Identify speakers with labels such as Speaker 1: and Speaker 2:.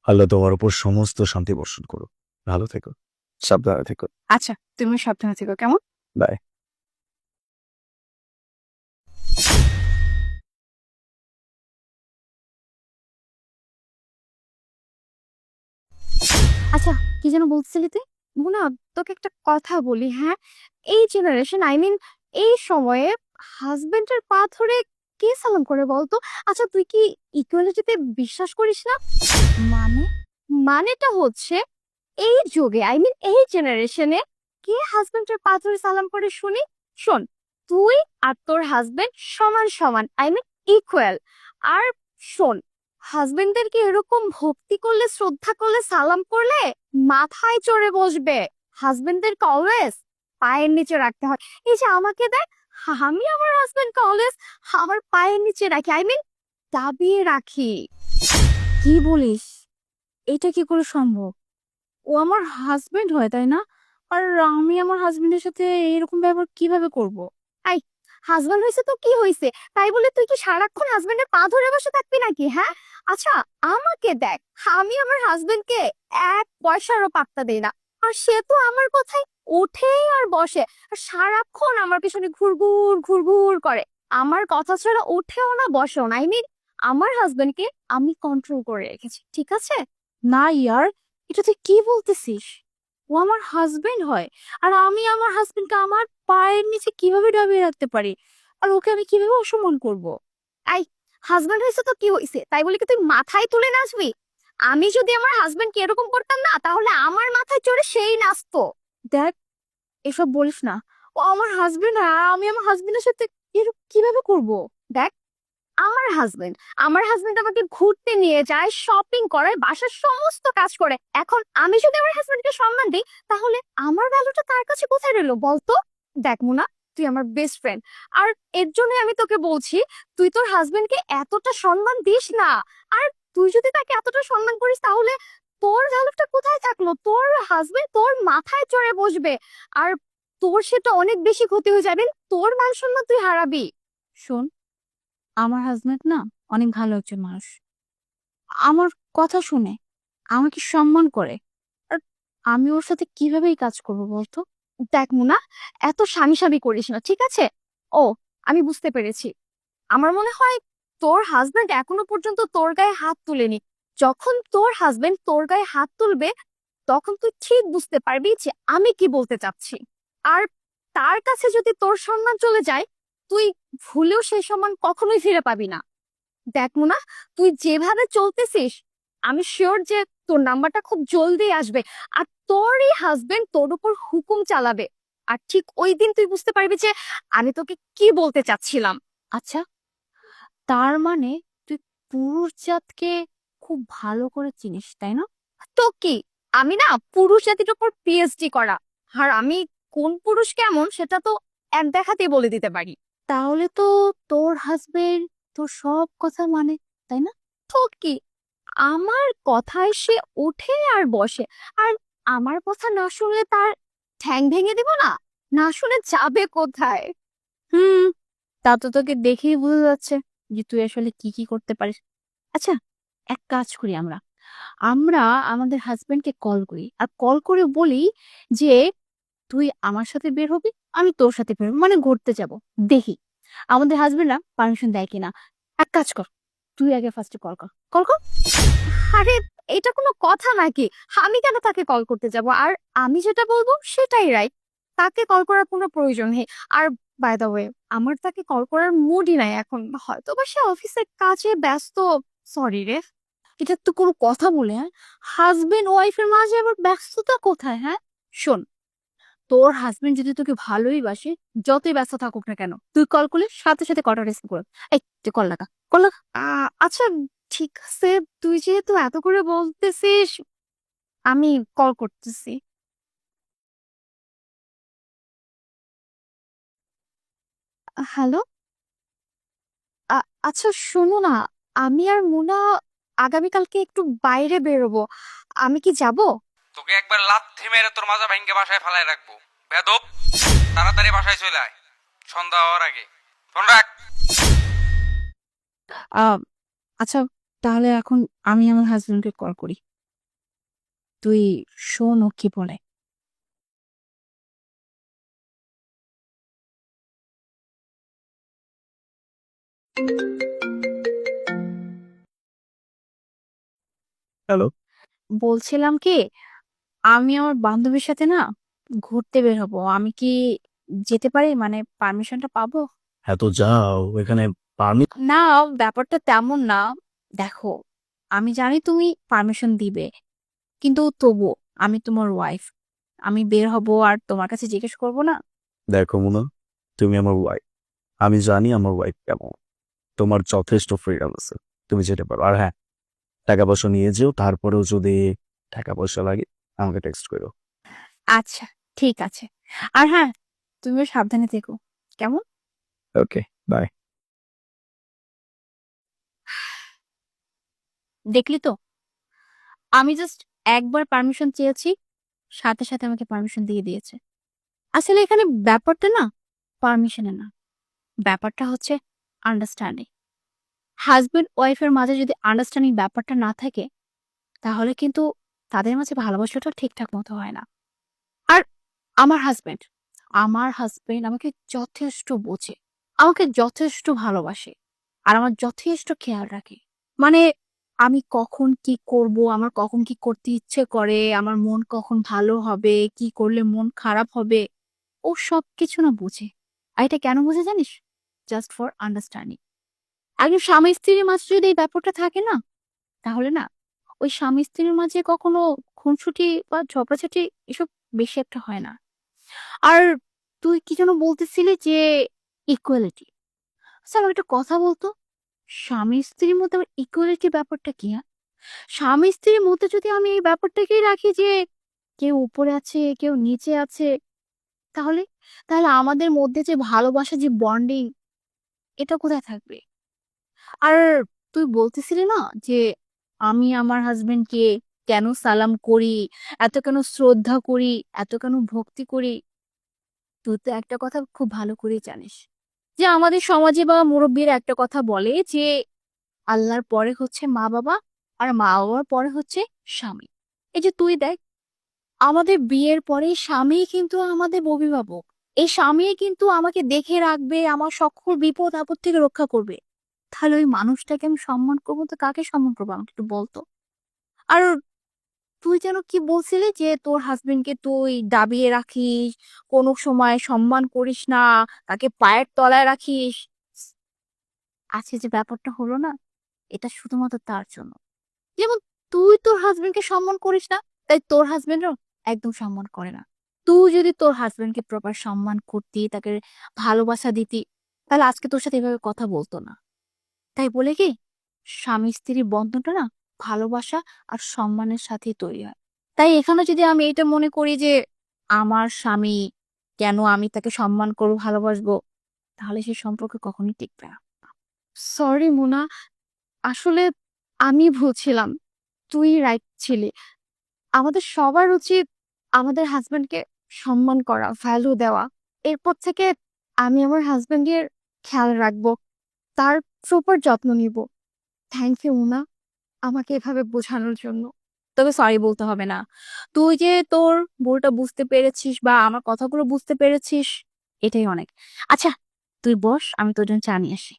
Speaker 1: আল্লাহ তোমার উপর সমস্ত শান্তি বর্ষণ করো। ভালো থেকো, সাবধানে থেকো।
Speaker 2: আচ্ছা, তুমি সাবধানে থেকো, কেমন?
Speaker 1: বাই।
Speaker 2: আচ্ছা, কি যেন বলছিলি তুই? মুনা, তোকে একটা কথা বলি, হ্যাঁ? এই জেনারেশন, আই মিন এই সময়ে হাজবেন্ডের পা ধরে কে সালাম করে বলতো? আচ্ছা, তুই কি ইকুয়ালিটিতে বিশ্বাস করিস না? মানে মানেটা হচ্ছে এই যুগে, আই মিন এই জেনারেশনে কে হাজবেন্ডের পা ধরে সালাম করে শুনি? শোন, তুই আর তোর হাজবেন্ড সমান সমান, আই মিন ইকুয়াল। আর শোন, হাজবেন্ডদেরকে এরকম ভক্তি করলে, শ্রদ্ধা করলে, সালাম করলে মাথায় চড়ে বসবে। হাজবেন্ডদেরকে অলওয়েজ পায়ের নিচে রাখতে হয়। এই যে আমাকে দেখ, আমি আমার হাজবেন্ডকে অলওয়েজ আমার পায়ের নিচে রাখি, আই মিন দাবিয়ে রাখি। কি বলিস? এটা কি করে সম্ভব? ও আমার হাজবেন্ড হয়, তাই না? আর আমি আমার হাজবেন্ডের সাথে এরকম ব্যবহার কিভাবে করব? আই, হাজবেন্ড হয়েছে তো কি হয়েছে, তাই বলে তুই কি সারাক্ষণ হাজবেন্ডের পা ধরে বসে থাকবি নাকি, হ্যাঁ? আচ্ছা, আমাকে দেখ, আমি আমার হাজবেন্ডকে এক পয়সারও পাত্তা দেই না, আর সে তো আমার কথাই ওঠেই আর বসে, আর সারাক্ষণ আমার পিছনে ঘুরঘুর ঘুরঘুর করে। আমার কথা ছাড়া ওঠেও না, বসেও না, আই মিন আমার হাজবেন্ডকে আমি কন্ট্রোল করে রেখেছি, ঠিক আছে? না ইয়ার, এটা তুই কি বলতেছিস? ও আমার হাজবেন্ড হয়, আর আমি আমার হাজবেন্ডকে আমার পায়ের নিচে কিভাবে দাবিয়ে রাখতে পারি? আর ওকে আমি কিভাবে অসম্মান করব? আই, হাজবেন্ড হয়েছে তো কি হয়েছে, তাই বলে কি তুই মাথায় তুলে নাচবি? আমি যদি আমার হাজবেন্ডকে এরকম করতাম না, তাহলে আমার মাথায় চড়ে সেই নাচতো। দেখ, এসব বলিস না। ও আমার হাজবেন্ড, আর আমি আমার হাজবেন্ডের সাথে এরকম কিভাবে করব? দেখ, আমার হাজবেন্ড আমাকে ঘুরতে নিয়ে যায়, শপিং করায়, বাসার সমস্ত কাজ করে। এখন আমি যদি আমার হাজবেন্ডকে সম্মান দিই, তাহলে আমার ভ্যালুটা তার কাছে কোথায় রইলো বলতো? দেখ মুনা, তুই আমার বেস্ট ফ্রেন্ড, আর এর জন্যই আমি তোকে বলছি, তুই তোর হাজবেন্ডকে এতটা সম্মান দিস না। আর তুই যদি তাকে এতটা সম্মান করিস, তাহলে তোর ভ্যালুটা কোথায় থাকলো? তোর হাজবেন্ড তোর মাথায় চড়ে বসবে, আর তোর সেটা অনেক বেশি ক্ষতি হয়ে যাবে, তোর মান সম্মান তুই হারাবি। শোন, আমার হাজবেন্ড না অনেক ভালো একজন মানুষ, আমার কথা শুনে, আমাকে সম্মান করে। আর আমি ওর সাথে কিভাবে এই কাজ করবো বলতো? দেখ মুনা, এত স্বামী স্বামী করিস না, ঠিক আছে? ও, আমি বুঝতে পেরেছি। আমার মনে হয় তোর হাজবেন্ড এখনো পর্যন্ত তোর গায়ে হাত তুলেনি। যখন তোর হাজবেন্ড তোর গায়ে হাত তুলবে, তখন তুই ঠিক বুঝতে পারবি যে আমি কি বলতে চাচ্ছি। আর তার কাছে যদি তোর সম্মান চলে যায়, তুই ভুলেও সেই সম্মান কখনোই ফিরে পাবি না। দেখ মুনা, তুই যেভাবে চলতেছিস, আমি শিওর যে তোর নাম্বারটা খুব জলদি আসবে, আর তোরই হাজবেন্ড তোর উপর হুকুম চালাবে। আর ঠিক ওই দিন তুই বুঝতে পারবি যে আমি তোকে কি বলতে চাচ্ছিলাম। আচ্ছা, তার মানে তুই পুরুষ জাতকে খুব ভালো করে চিনিস, তাই না? তো কি, আমি না পুরুষ জাতির উপর পিএইচডি করা, আর আমি কোন পুরুষ কেমন সেটা তো এক দেখাতেই বলে দিতে পারি। তাহলে তো তোর হাজবেন্ড তোর সব কথা মানে, তাই না? তো কি, আমার কথায় সে ওঠে আর বসে, আর আমার কথা না শুনলে তার ঠ্যাং ভেঙে দিব না? না শুনে যাবে কোথায়? হুম, তা তো তোকে দেখেই বোঝা যাচ্ছে যে তুই আসলে কি কি করতে পারিস। আচ্ছা, এক কাজ করি আমরা, আমরা আমাদের হাজবেন্ডকে কল করি, আর কল করে বলি যে তুই আমার সাথে বের হবি, আমি তোর সাথে বের হবো, মানে ঘুরতে যাব। দেখি আমাদের হাজবেন্ডরা পারমিশন দেয় কিনা। এক কাজ কর, তুই আগে ফার্স্টে কল কর, কল কর। আরে, এটা কোনো কথা নাকি? আমি কেন তাকে কল করতে যাব? আর আমি যেটা বলবো সেটাই রাইট, তাকে কল করার কোনো প্রয়োজন নেই। আর বাই দ্য ওয়ে, আমার তাকে কল করার মুডই নাই এখন, হয়তো বা সে অফিসের কাজে ব্যস্ত। সরি রে। এটা তো কোনো কথা বলে, হ্যাঁ? হাজবেন্ড ওয়াইফের মাঝে আবার ব্যস্ততা কোথায়, হ্যাঁ? শোন, তোর হাজবেন্ড যদি তোকে ভালোই বাসে, যতই ব্যস্ত থাকুক না কেন, তুই কল করলে সাথে সাথে কলটা রিসিভ কর। এই, তুই কল লাগা, কল লাগা। আচ্ছা, ঠিক আছে, তুই যেহেতু এত করে বলতেছিস, আমি কল করতেছি। হ্যালো। আচ্ছা শোনো না, আমি আর মুনা আগামীকালকে একটু বাইরে বেরোবো, আমি কি যাব?
Speaker 3: তোকে একবার লাথি মেরে তোর মাজা ভেঙ্গে বাসায় ফালায় রাখবো। বেদব, তাড়াতাড়ি বাসায় চলে আয়, সন্ধ্যা হওয়ার আগে। ফোন রাখ।
Speaker 2: আহ আচ্ছা, তাহলে এখন আমি আমার হাজবেন্ডকে কল করি। তুই শোন ও কি বলে।
Speaker 1: হ্যালো।
Speaker 2: বলছিলাম কি, আমি আমার বান্ধবীর সাথে না ঘুরতে বের হবো। আমি কি যেতে পারি? মানে পারমিশনটা পাবো?
Speaker 1: হ্যাঁ তো যাও, এখানে পারমিট।
Speaker 2: না, ব্যাপারটা তেমন না। দেখো, আমি জানি তুমি পারমিশন দিবে, কিন্তু তবুও আমি তোমার ওয়াইফ। আমি বের হব আর তোমার কাছে জিজ্ঞেস করব না?
Speaker 1: দেখো মুনা, তুমি আমার ওয়াইফ, আমি জানি আমার ওয়াইফ কেমন। তোমার যথেষ্ট ফ্রিডম আছে, তুমি যেতে পারো। আর হ্যাঁ, টাকা পয়সা নিয়ে যেও, তারপরেও যদি টাকা পয়সা লাগে আমাকে টেক্সট করো।
Speaker 2: আচ্ছা, ঠিক আছে। আর হ্যাঁ, তুমিও সাবধানে থেকো, কেমন?
Speaker 1: ওকে, বাই।
Speaker 2: দেখলি তো, আমি জাস্ট একবার পারমিশন চেয়েছি, সাথে সাথে আমাকে পারমিশন দিয়ে দিয়েছে। আসলে এখানে ব্যাপারটা না পারমিশনে না, ব্যাপারটা হচ্ছে আন্ডারস্ট্যান্ডিং। হাজবেন্ড ওয়াইফের মাঝে যদি আন্ডারস্ট্যান্ডিং ব্যাপারটা না থাকে, তাহলে কিন্তু তাদের মাঝে ভালোবাসাটা ঠিকঠাক মতো হয় না। আর আমার হাজবেন্ড আমার হাজবেন্ড আমাকে যথেষ্ট বোঝে, আমাকে যথেষ্ট ভালোবাসে, আর আমার যথেষ্ট খেয়াল রাখে। মানে আমি কখন কি করব, আমার কখন কি করতে ইচ্ছে করে, আমার মন কখন ভালো হবে, কি করলে মন খারাপ হবে, ও সবকিছু না বুঝে। আর এটা কেন বুঝে জানিস? Just for understanding. একজন স্বামী স্ত্রীর মাঝে যদি এই ব্যাপারটা থাকে না, তাহলে না ওই স্বামী স্ত্রীর মাঝে কখনো খুনসুটি বা ঝগড়াঝাটি এসব বেশি একটা হয় না। আর তুই কি যেন বলতেছিলি যে ইকুয়ালিটি। আচ্ছা, আমার একটা কথা বলতো, স্বামী স্ত্রীর মধ্যে আবার ইকুয়ালিটি ব্যাপারটা কি? হ্যাঁ, স্বামী স্ত্রীর মধ্যে যদি আমি এই ব্যাপারটাকেই রাখি যে কেউ উপরে আছে কেউ নিচে আছে, তাহলে তাহলে আমাদের মধ্যে যে ভালোবাসা, যে বন্ডিং, এটা কোথায় থাকবে? আর তুই বলতেছিলি না যে আমি আমার হাজবেন্ডকে কেন সালাম করি, এত কেন শ্রদ্ধা করি, এত কেন ভক্তি করি। তুই তো একটা কথা খুব ভালো করেই জানিস যে আমাদের সমাজে বা মুরব্বীরা একটা কথা বলে যে আল্লাহর পরে হচ্ছে মা বাবা, আর মা বাবার পরে হচ্ছে স্বামী। এই যে তুই দেখ, আমাদের বিয়ের পরে স্বামী কিন্তু আমাদের অভিভাবক। এই স্বামী কিন্তু আমাকে দেখে রাখবে, আমার সকল বিপদ আপদ থেকে রক্ষা করবে। তাহলে ওই মানুষটাকে আমি সম্মান করবো তো কাকে সম্মান করবো, আমাকে একটু বলতো। আর তুই যেন কি বলছিলি যে তোর হাজবেন্ডকে তুই দাবিয়ে রাখিস, কোনো সময় সম্মান করিস না, তাকে পায়ের তলায় রাখিস। আজকে যে ব্যাপারটা হলো না, এটা শুধুমাত্র তার জন্য। যেমন তুই তোর হাজবেন্ডকে সম্মান করিস না, তাই তোর হাজবেন্ডও একদম সম্মান করে না। তুই যদি তোর হাজবেন্ডকে প্রপার সম্মান করতি, তাকে ভালোবাসা দিতি, তাহলে আজকে তোর সাথে এভাবে কথা বলতো না। তাই বলে কি, স্বামী স্ত্রীর বন্ধনটা না ভালোবাসা আর সম্মানের সাথেই তৈরি হয়। তাই এখানে যদি আমি এটা মনে করি যে আমার স্বামী, কেন আমি তাকে সম্মান করবো ভালোবাসবো, তাহলে সেই সম্পর্ক কখনোই টিকবে না। সরি মুনা, আসলে আমি ভুল ছিলাম, তুই রাইট ছিলি। আমাদের সবার উচিত আমাদের হাজবেন্ডকে সম্মান করা, ভ্যালু দেওয়া। এরপর থেকে আমি আমার হাজবেন্ডের খেয়াল রাখবো, তার প্রপার যত্ন নিব। থ্যাংক ইউ মুনা, আমাকে এভাবে বোঝানোর জন্য। তবে সরি বলতে হবে না, তুই যে তোর ভুলটা বুঝতে পেরেছিস বা আমার কথাগুলো বুঝতে পেরেছিস, এটাই অনেক। আচ্ছা, তুই বস, আমি তোর জন্য চা নিয়ে আসি।